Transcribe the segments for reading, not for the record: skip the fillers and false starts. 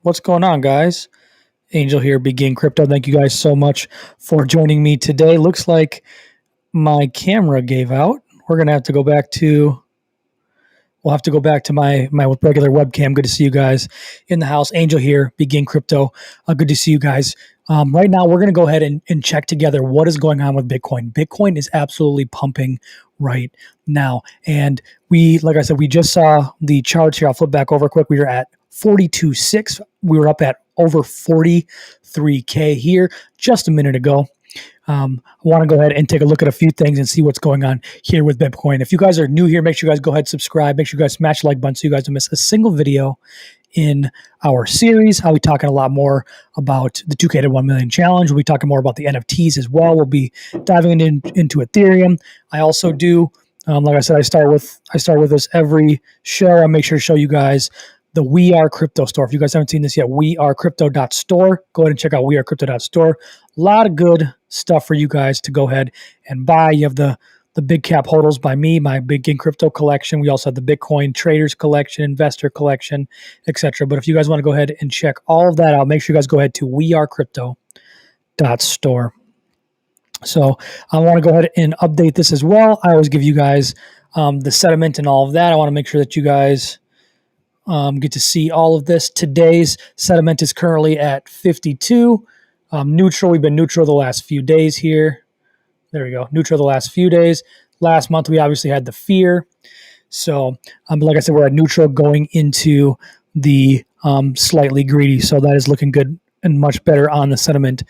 What's going on, guys? Angel here, Begin Crypto. Thank you guys so much for joining me today. Looks like my camera gave out. We're gonna have to go back to. We'll have to go back to my regular webcam. Good to see you guys in the house. Angel here, Begin Crypto. Good to see you guys. Right now, we're going to go ahead and check together what is going on with Bitcoin. Bitcoin is absolutely pumping right now. And like I said, we just saw the charts here. I'll flip back over quick. We were at 42.6. We were up at over 43K here just a minute ago. I want to go ahead and take a look at a few things and see what's going on here with Bitcoin. If you guys are new here, make sure you guys go ahead and subscribe. Make sure you guys smash the like button so you guys don't miss a single video in our series. I'll be talking a lot more about the 2K to 1 million challenge. We'll be talking more about the NFTs as well. We'll be diving into Ethereum. I also do, like I said, I start with this every show. I'll make sure to show you guys the We Are Crypto store. If you guys haven't seen this yet, wearecrypto.store. Go ahead and check out wearecrypto.store. A lot of good stuff for you guys to go ahead and buy. You have the big cap hodls by me, my Begin Crypto collection. We also have the Bitcoin traders collection, investor collection, etc. But if you guys want to go ahead and check all of that out, make sure you guys go ahead to wearecrypto.store. So I want to go ahead and update this as well. I always give you guys the sentiment and all of that. I want to make sure that you guys get to see all of this. Today's sentiment is currently at 52. Neutral. We've been neutral the last few days here. There we go. Neutral the last few days. Last month, we obviously had the fear. So, like I said, we're at neutral going into the slightly greedy. So that is looking good and much better on the sentiment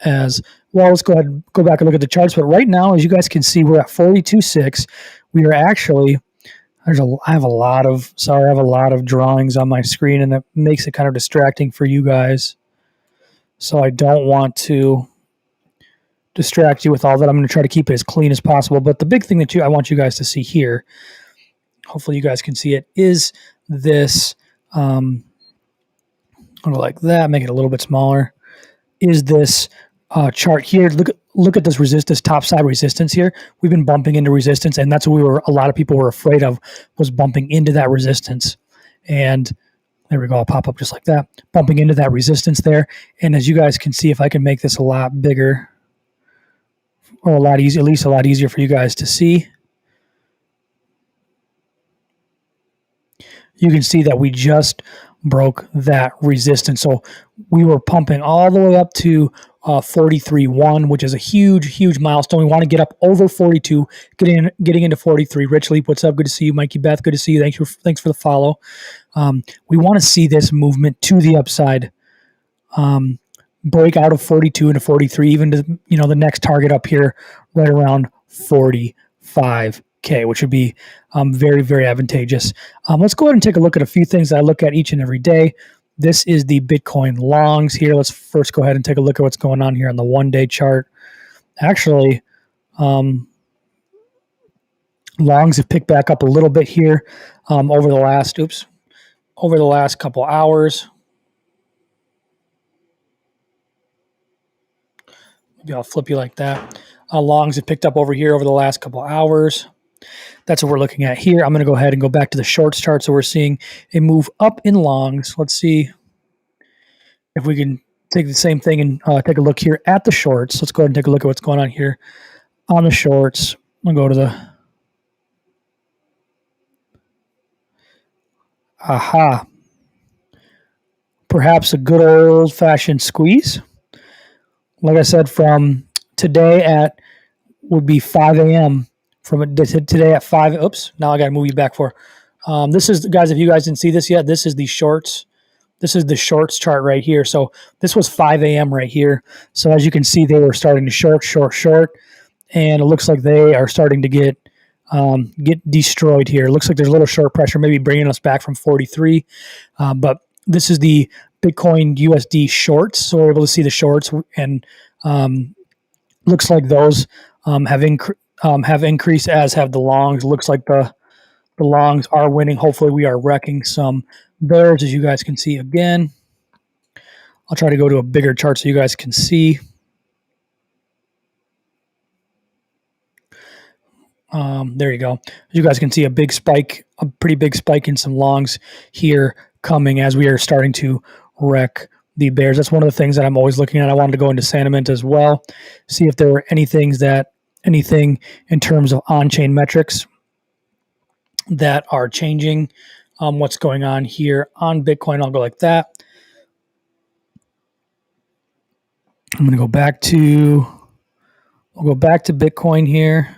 as well. Let's go ahead and go back and look at the charts. But right now, as you guys can see, we're at 42.6. We are actually... I have a lot of drawings on my screen, and it makes it kind of distracting for you guys. So I don't want to distract you with all that. I'm going to try to keep it as clean as possible. But the big thing that I want you guys to see here, hopefully you guys can see it, is this. I'll go like that, make it a little bit smaller. Is this chart here? Look at this top side resistance here. We've been bumping into resistance, and that's what a lot of people were afraid of, was bumping into that resistance. And there we go. I'll pop up just like that, bumping into that resistance there. And as you guys can see, if I can make this a lot bigger or a lot easier, at least a lot easier for you guys to see, you can see that we just broke that resistance. So we were pumping all the way up to 43.1, which is a huge milestone. We want to get up over 42, getting into 43. Rich Leap, what's up? Good to see you. Mikey Beth, good to see you. Thanks for the follow. We want to see this movement to the upside, break out of 42 into 43, even to the next target up here, right around 45K, which would be very, very advantageous. Let's go ahead and take a look at a few things that I look at each and every day. This is the Bitcoin longs here. Let's first go ahead and take a look at what's going on here on the one-day chart. Actually, longs have picked back up a little bit here over the last couple hours. Maybe I'll flip you like that. Longs have picked up over here over the last couple hours. That's what we're looking at here. I'm going to go ahead and go back to the shorts chart. So we're seeing a move up in longs. Let's see if we can take the same thing and take a look here at the shorts. Let's go ahead and take a look at what's going on here on the shorts. I'm going to go to the... Aha. Perhaps a good old-fashioned squeeze. Like I said, from today would be 5 a.m., from today at 5. Oops, now I got to move you back for. This is, guys, if you guys didn't see this yet, this is the shorts. This is the shorts chart right here. So this was 5 a.m. right here. So as you can see, they were starting to short. And it looks like they are starting to get destroyed here. It looks like there's a little short pressure, maybe bringing us back from 43. But this is the Bitcoin USD shorts. So we're able to see the shorts, and looks like those have increased, as have the longs. Looks like the longs are winning. Hopefully we are wrecking some bears, as you guys can see again. I'll try to go to a bigger chart so you guys can see. There you go. You guys can see a big spike, a pretty big spike in some longs here coming as we are starting to wreck the bears. That's one of the things that I'm always looking at. I wanted to go into sentiment as well, see if there were anything in terms of on-chain metrics that are changing. What's going on here on Bitcoin? I'll go like that. I'm going to go back to. We'll go back to Bitcoin here.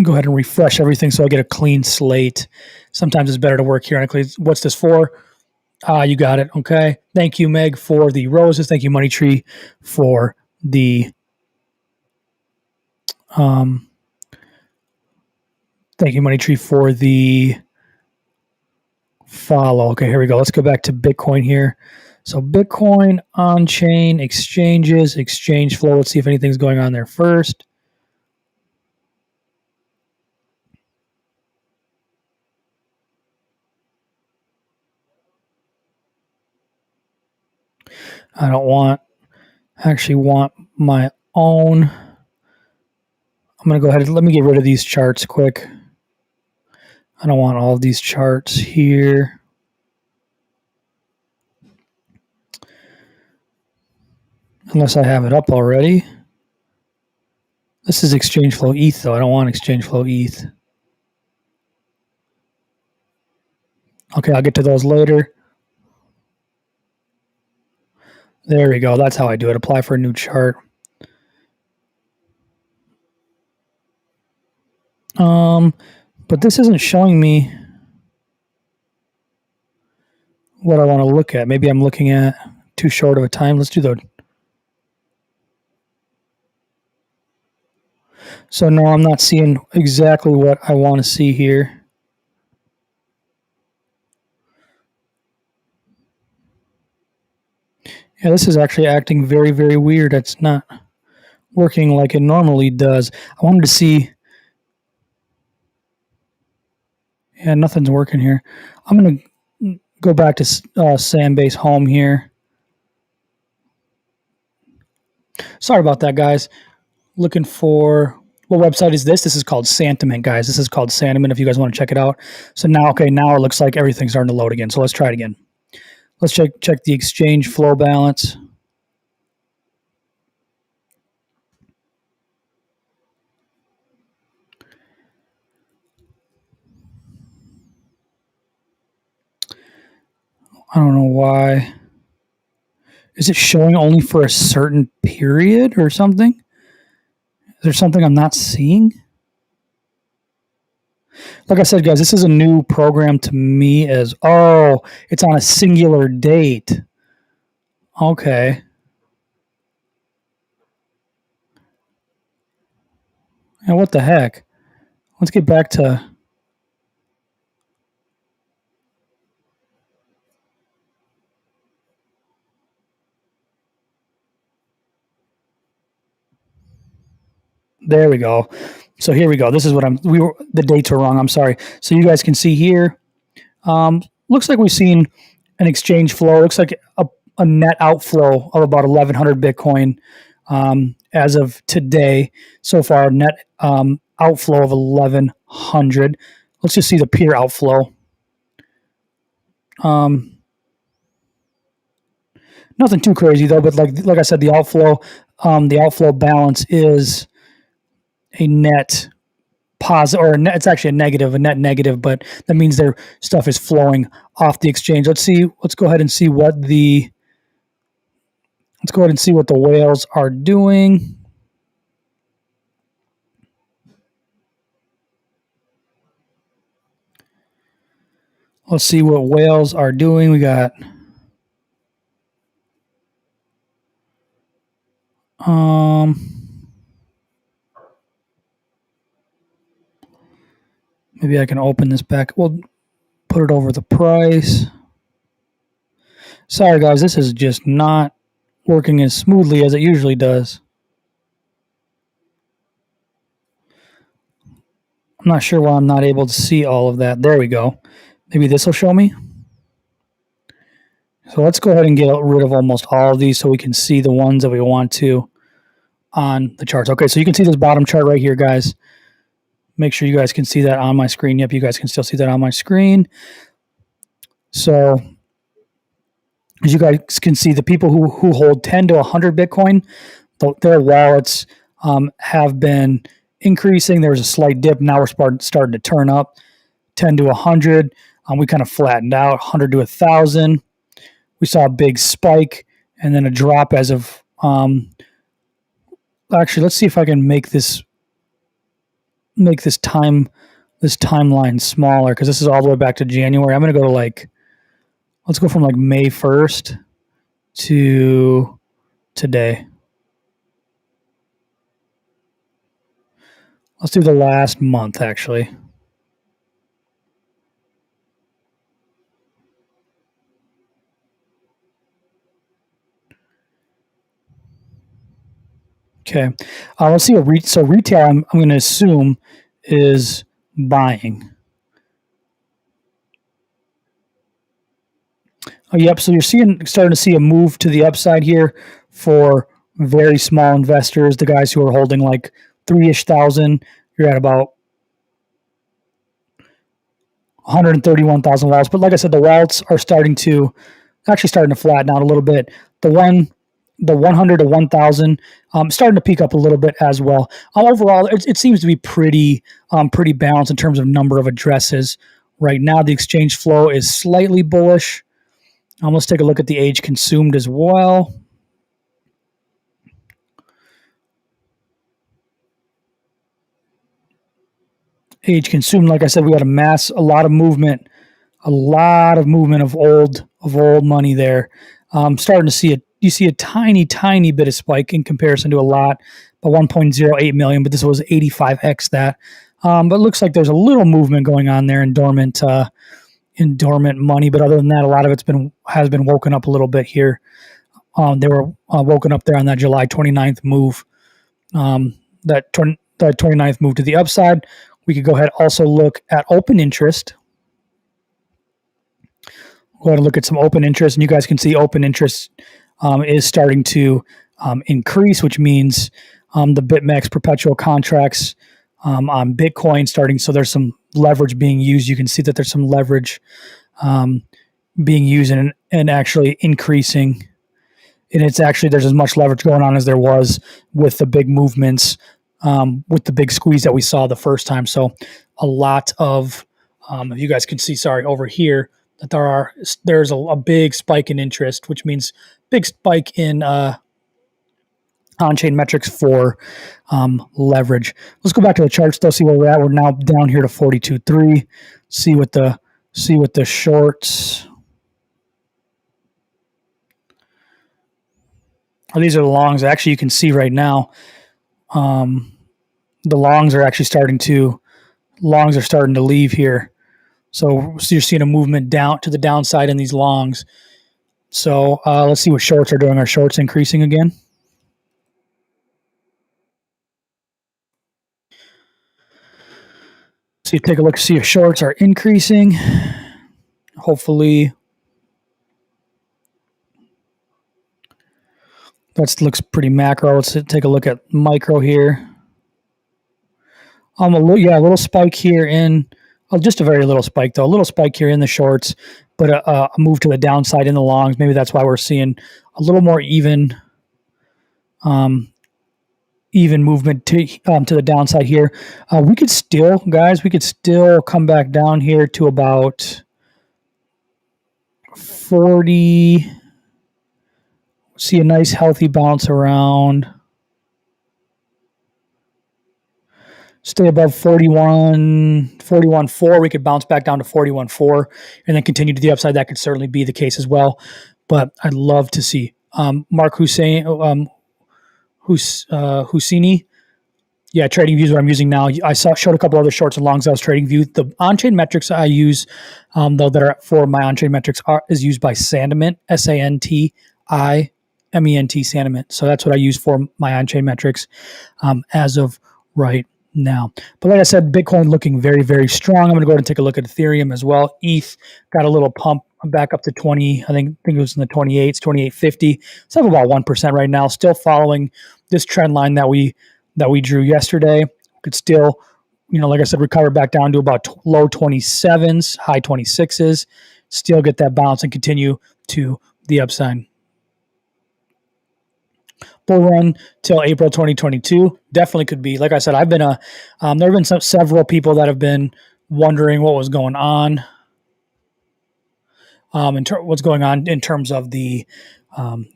Go ahead and refresh everything so I get a clean slate. Sometimes it's better to work here on a clean. What's this for? You got it. Okay. Thank you, Meg, for the roses. Thank you, Money Tree, for the thank you, Money Tree, for the follow. Okay, here we go. Let's go back to Bitcoin here. So Bitcoin on-chain exchanges, exchange flow. Let's see if anything's going on there first. I actually want my own. I'm going to go ahead and let me get rid of these charts quick. I don't want all of these charts here. Unless I have it up already. This is exchange flow ETH, though. I don't want exchange flow ETH. Okay, I'll get to those later. There we go. That's how I do it. Apply for a new chart. But this isn't showing me what I want to look at. Maybe I'm looking at too short of a time. Let's do the. So no, I'm not seeing exactly what I want to see here. Yeah, this is actually acting very, very weird. It's not working like it normally does. I wanted to see. Yeah, nothing's working here. I'm going to go back to Sandbase Home here. Sorry about that, guys. Looking for, what website is this? This is called Santiment, guys. This is called Santiment if you guys want to check it out. So now, okay, now it looks like everything's starting to load again. So let's try it again. Let's check the exchange flow balance. I don't know why. Is it showing only for a certain period or something? Is there something I'm not seeing? Like I said, guys, this is a new program to me it's on a singular date. Okay. And what the heck? Let's get back to... There we go. So here we go. This is what the dates are wrong. I'm sorry. So you guys can see here. Looks like we've seen an exchange flow. Looks like a net outflow of about 1,100 Bitcoin as of today. So far, net outflow of 1,100. Let's just see the peer outflow. Nothing too crazy though, but like I said, the outflow balance is a net positive, or it's actually a net negative, but that means their stuff is flowing off the exchange. Let's go ahead and see what the whales are doing. Let's see what whales are doing. We got maybe I can open this back. We'll put it over the price. Sorry, guys, this is just not working as smoothly as it usually does. I'm not sure why I'm not able to see all of that. There we go. Maybe this will show me. So let's go ahead and get rid of almost all of these so we can see the ones that we want to. on the charts. Okay, so you can see this bottom chart right here, guys. Make sure you guys can see that on my screen. Yep, you guys can still see that on my screen. So as you guys can see, the people who hold 10 to 100 Bitcoin, their wallets have been increasing. There was a slight dip. Now we're starting to turn up. 10 to 100. We kind of flattened out. 100 to 1,000. We saw a big spike and then a drop as of actually, let's see if I can make this timeline smaller, because this is all the way back to January. I'm going to go to let's go from May 1st to today. Let's do the last month, actually. Okay. Let's see. So retail, I'm going to assume, is buying. Oh, yep. So you're starting to see a move to the upside here for very small investors, the guys who are holding 3-ish thousand. You're at about 131,000 wallets. But like I said, the wallets are starting to flatten out a little bit. The 100 to 1,000 starting to peak up a little bit as well. Overall, it seems to be pretty balanced in terms of number of addresses. Right now, the exchange flow is slightly bullish. Let's take a look at the age consumed as well. Age consumed, like I said, we got a lot of movement of old money there. Starting to see it. You see a tiny bit of spike in comparison to a lot, but 1.08 million. But this was 85x that. But it looks like there's a little movement going on there in dormant money. But other than that, a lot of it's has been woken up a little bit here. They were woken up there on that July 29th move. That 29th move to the upside. We could go ahead and also look at open interest. Go ahead and look at some open interest, and you guys can see open interest is starting to increase, which means the BitMEX perpetual contracts on Bitcoin starting. So there's some leverage being used. You can see that there's some leverage being used and actually increasing. And it's actually, there's as much leverage going on as there was with the big movements, with the big squeeze that we saw the first time. So a lot of, if you guys can see, over here, that there's a big spike in interest, which means big spike in on-chain metrics for leverage. Let's go back to the charts though, see where we're at. We're now down here to 42.3. See what the shorts. These are the longs. Actually, you can see right now, the longs are actually starting to leave here. So you're seeing a movement down to the downside in these longs. So let's see what shorts are doing. Are shorts increasing again? So you take a look, see if shorts are increasing. Hopefully, that looks pretty macro. Let's take a look at micro here. A little spike here in. Just a very little spike, though. A little spike here in the shorts, but a move to the downside in the longs. Maybe that's why we're seeing a little more even movement to the downside here. We could still come back down here to about 40. See a nice healthy bounce around. Stay above 41.4. We could bounce back down to 41.4 and then continue to the upside. That could certainly be the case as well. But I'd love to see Mark Husseini. Yeah, trading views what I'm using now. I showed a couple other shorts and longs. I was trading view. The on-chain metrics I use, though, that are for my on-chain metrics is used by Sandiment, SANTIMENT, Sandiment. So that's what I use for my on-chain metrics as of right now. But like I said, Bitcoin looking very, very strong. I'm going to go ahead and take a look at Ethereum as well. ETH got a little pump back up to 20. I think it was in the 28s, 28.50. It's up about 1% right now. Still following this trend line that we drew yesterday could still, like I said, recover back down to about low 27s, high 26s, still get that bounce and continue to the upside. Bull run till April 2022 definitely could be. Like I said, I've been there have been several people that have been wondering what was going on. What's going on in terms of the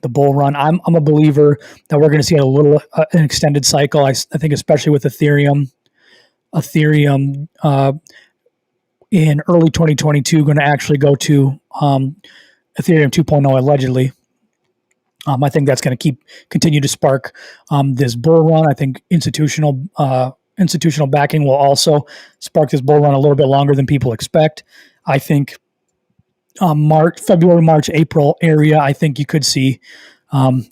bull run. I'm a believer that we're going to see an extended cycle. I think especially with Ethereum in early 2022 going to actually go to Ethereum 2.0 allegedly. I think that's going to continue to spark this bull run. I think institutional backing will also spark this bull run a little bit longer than people expect. I think February, March, April area, I think you could see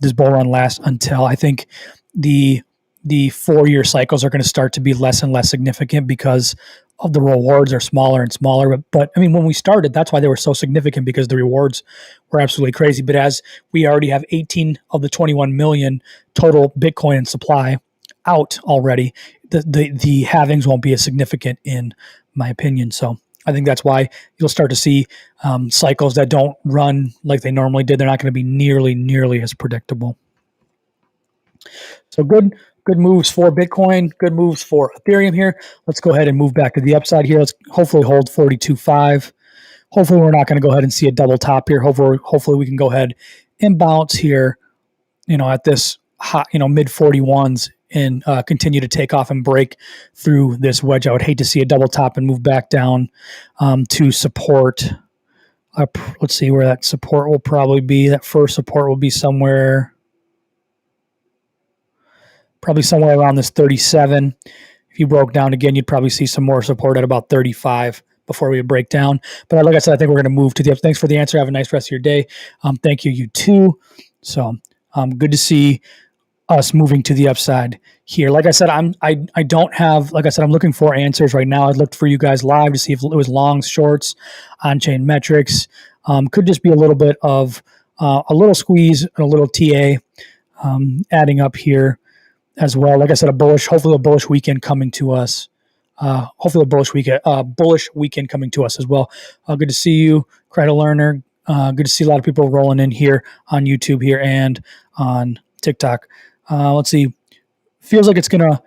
this bull run last until I think the 4-year cycles are going to start to be less and less significant because of the rewards are smaller and smaller. But I mean, when we started, that's why they were so significant, because the rewards were absolutely crazy. But as we already have 18 of the 21 million total Bitcoin in supply out already, the halvings won't be as significant in my opinion. So I think that's why you'll start to see cycles that don't run like they normally did. They're not going to be nearly as predictable. So good moves for Bitcoin, good moves for Ethereum here. Let's go ahead and move back to the upside here. Let's hopefully hold 42.5. Hopefully we're not going to go ahead and see a double top here. Hopefully we can go ahead and bounce here, at this hot, mid 41s and continue to take off and break through this wedge. I would hate to see a double top and move back down to support. Let's see where that support will probably be. That first support will be probably somewhere around this 37. If you broke down again, you'd probably see some more support at about 35 before we would break down. But like I said, I think we're going to move to the up. Thanks for the answer. Have a nice rest of your day. Thank you, you too. So good to see us moving to the upside here. Like I said, I don't have, like I said, I'm looking for answers right now. I looked for you guys live to see if it was longs, shorts, on-chain metrics. Could just be a little bit of a little squeeze and a little TA adding up here as well. Like I said, hopefully a bullish weekend coming to us. Bullish weekend coming to us as well. Good to see you, Credit Learner. Good to see a lot of people rolling in here on YouTube here and on TikTok. Let's see. Feels like it's gonna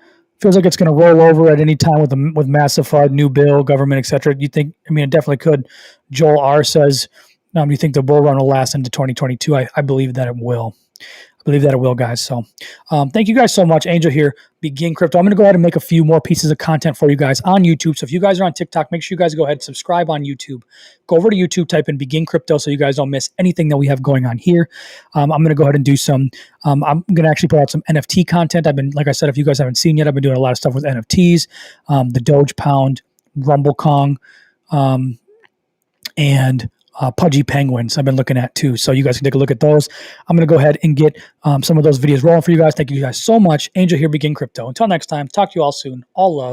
roll over at any time with massive FUD, new bill, government, etc. You think? I mean, it definitely could. Joel R says, "Do you think the bull run will last into 2022?" I believe that it will. I believe that it will, guys. So thank you guys so much. Angel here, Begin Crypto. I'm going to go ahead and make a few more pieces of content for you guys on YouTube. So if you guys are on TikTok, make sure you guys go ahead and subscribe on YouTube. Go over to YouTube, type in Begin Crypto so you guys don't miss anything that we have going on here. I'm going to go ahead and do some, I'm going to actually put out some NFT content. Like I said, if you guys haven't seen yet, I've been doing a lot of stuff with NFTs, the Doge Pound, Rumble Kong, and Pudgy Penguins I've been looking at too. So you guys can take a look at those. I'm going to go ahead and get some of those videos rolling for you guys. Thank you guys so much. Angel here, Begin Crypto. Until next time, talk to you all soon. All love.